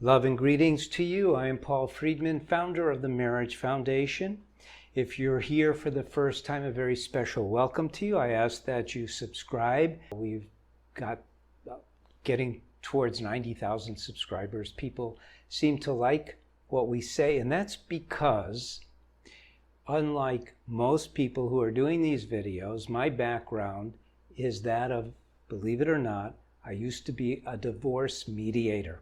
Love and greetings to you. I am Paul Friedman, founder of the Marriage Foundation. If you're here for the first time, a very special welcome to you. I ask that you subscribe. We've got getting towards 90,000 subscribers. People seem to like what we say, and that's because unlike most people who are doing these videos, my background is that of, believe it or not, I used to be a divorce mediator.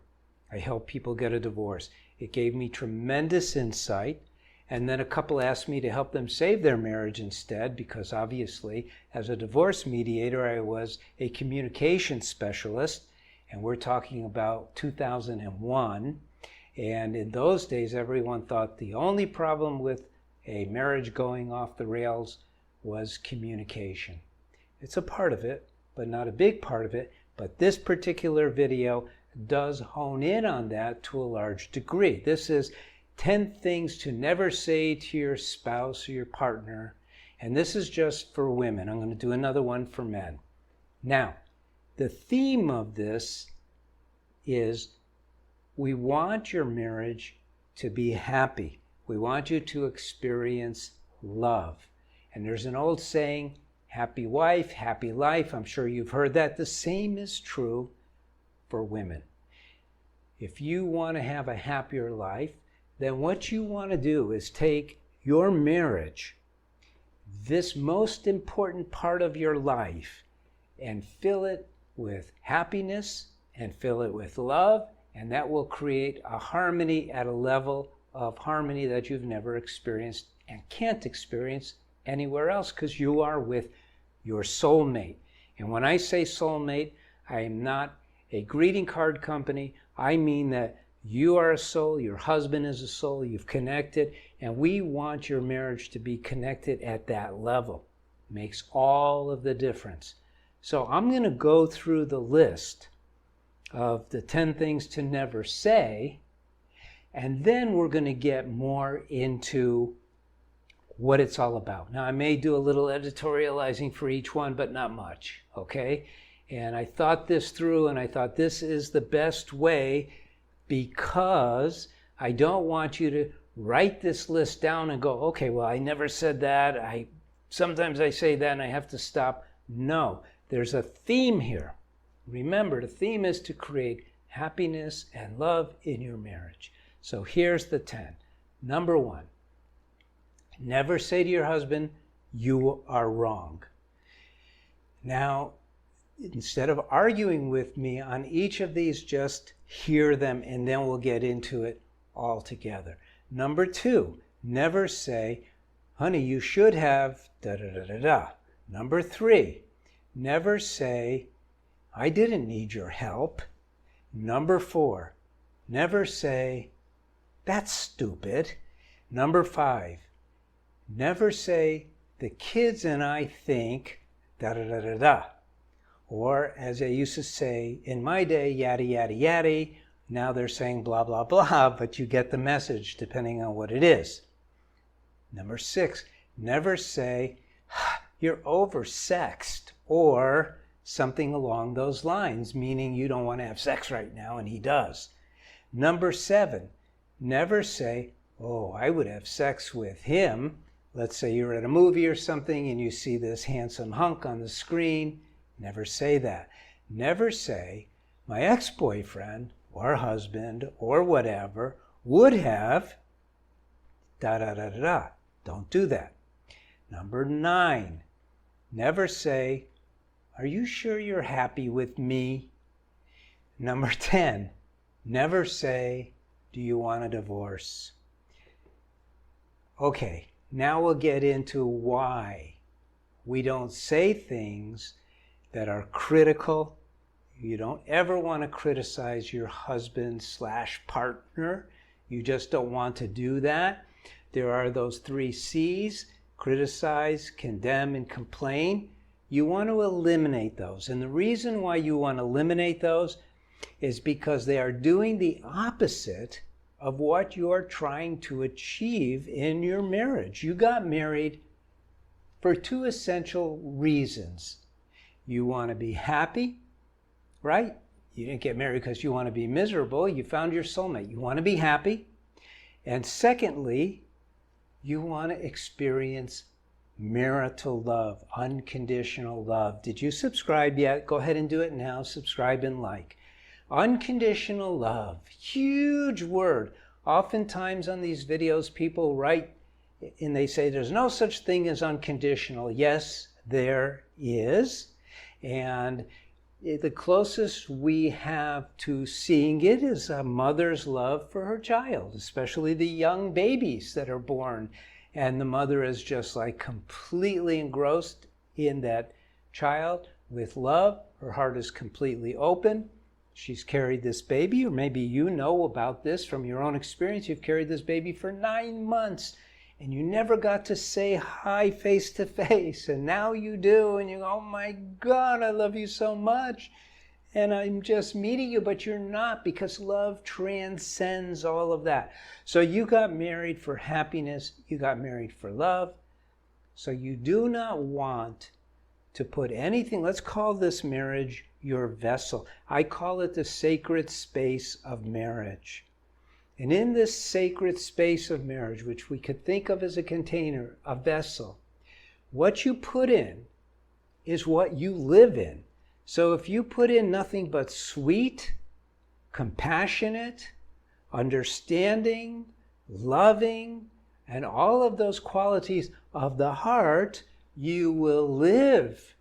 I helped people get a divorce. It gave me tremendous insight. And then a couple asked me to help them save their marriage instead, because obviously, as a divorce mediator, I was a communication specialist. And we're talking about 2001. And in those days, everyone thought the only problem with a marriage going off the rails was communication. It's a part of it, but not a big part of it. But this particular video does hone in on that to a large degree. This is 10 things to never say to your spouse or your partner. And this is just for women. I'm going to do another one for men. Now, the theme of this is we want your marriage to be happy. We want you to experience love. And there's an old saying, happy wife, happy life. I'm sure you've heard that. The same is true for women. If you want to have a happier life, then what you want to do is take your marriage, this most important part of your life, and fill it with happiness and fill it with love, and that will create a harmony at a level of harmony that you've never experienced and can't experience anywhere else, because you are with your soulmate. And when I say soulmate, I am not a greeting card company. I mean that you are a soul, your husband is a soul, you've connected, and we want your marriage to be connected at that level. It makes all of the difference. So I'm going to go through the list of the 10 things to never say, and then we're going to get more into what it's all about. Now, I may do a little editorializing for each one, but not much, okay? And I thought this through, and I thought this is the best way, because I don't want you to write this list down and go, okay, well, I never said that. Sometimes I say that and I have to stop. No, there's a theme here. Remember, the theme is to create happiness and love in your marriage. So here's the 10. Number 1, never say to your husband, you are wrong. Now, instead of arguing with me on each of these, just hear them and then we'll get into it all together. Number 2, never say, honey, you should have da da da da da. Number 3, never say, I didn't need your help. Number 4, never say, that's stupid. Number 5, never say, the kids and I think da da da da da. Or, as I used to say in my day, yada, yada, yada. Now they're saying blah, blah, blah, but you get the message depending on what it is. Number 6, never say, you're oversexed, or something along those lines, meaning you don't want to have sex right now, and he does. Number 7, never say, oh, I would have sex with him. Let's say you're at a movie or something and you see this handsome hunk on the screen. Never say that. Never say, my ex-boyfriend or husband or whatever would have da da da da da. Don't do that. Number 9, never say, are you sure you're happy with me? Number 10, never say, do you want a divorce? Okay, now we'll get into why we don't say things that are critical. You don't ever want to criticize your husband/partner. You just don't want to do that. There are those 3 C's, criticize, condemn, and complain. You want to eliminate those. And the reason why you want to eliminate those is because they are doing the opposite of what you're trying to achieve in your marriage. You got married for 2 essential reasons. You want to be happy, right? You didn't get married because you want to be miserable. You found your soulmate. You want to be happy. And secondly, you want to experience marital love, unconditional love. Did you subscribe yet? Go ahead and do it now. Subscribe and like. Unconditional love, huge word. Oftentimes on these videos, people write and they say there's no such thing as unconditional. Yes, there is. And the closest we have to seeing it is a mother's love for her child, especially the young babies that are born. And the mother is just like completely engrossed in that child with love. Her heart is completely open. She's carried this baby, or maybe you know about this from your own experience. You've carried this baby for 9 months and you never got to say hi face to face. And now you do, and you go, oh my God, I love you so much. And I'm just meeting you, but you're not, because love transcends all of that. So you got married for happiness. You got married for love. So you do not want to put anything, let's call this marriage your vessel. I call it the sacred space of marriage. And in this sacred space of marriage, which we could think of as a container, a vessel, what you put in is what you live in. So if you put in nothing but sweet, compassionate, understanding, loving, and all of those qualities of the heart, you will live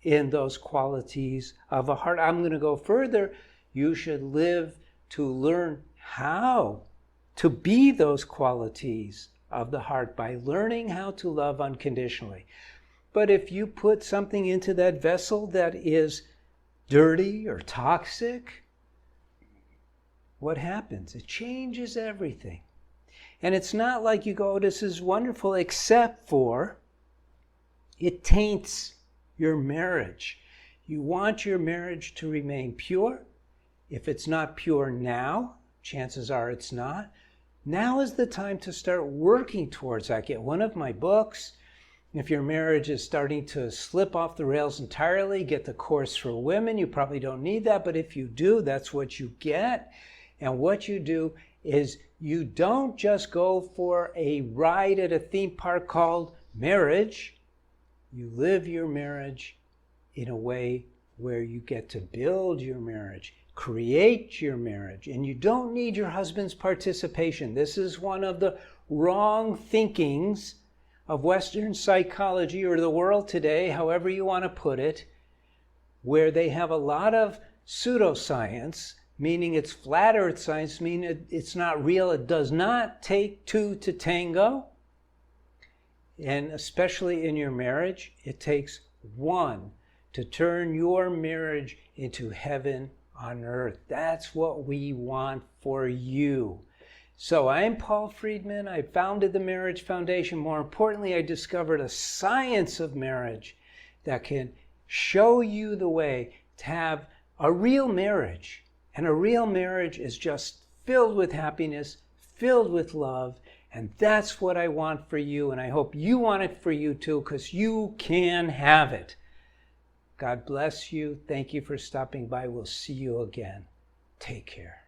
in those qualities of a heart. I'm going to go further. You should live to learn how to be those qualities of the heart by learning how to love unconditionally. But if you put something into that vessel that is dirty or toxic, what happens? It changes everything. And it's not like you go, oh, this is wonderful, except for it taints your marriage. You want your marriage to remain pure. If it's not pure now, chances are it's not. Now is the time to start working towards that. Get one of my books. If your marriage is starting to slip off the rails entirely, get the course for women. You probably don't need that, but if you do, that's what you get. And what you do is you don't just go for a ride at a theme park called marriage. You live your marriage in a way where you get to build your marriage, create your marriage, and you don't need your husband's participation. This is one of the wrong thinkings of Western psychology, or the world today, however you want to put it, where they have a lot of pseudoscience, meaning it's flat earth science, meaning it's not real. It does not take two to tango. And especially in your marriage, it takes one to turn your marriage into heaven on earth. That's what we want for you. So I'm Paul Friedman. I founded the Marriage Foundation. More importantly, I discovered a science of marriage that can show you the way to have a real marriage. And a real marriage is just filled with happiness, filled with love. And that's what I want for you. And I hope you want it for you too, because you can have it. God bless you. Thank you for stopping by. We'll see you again. Take care.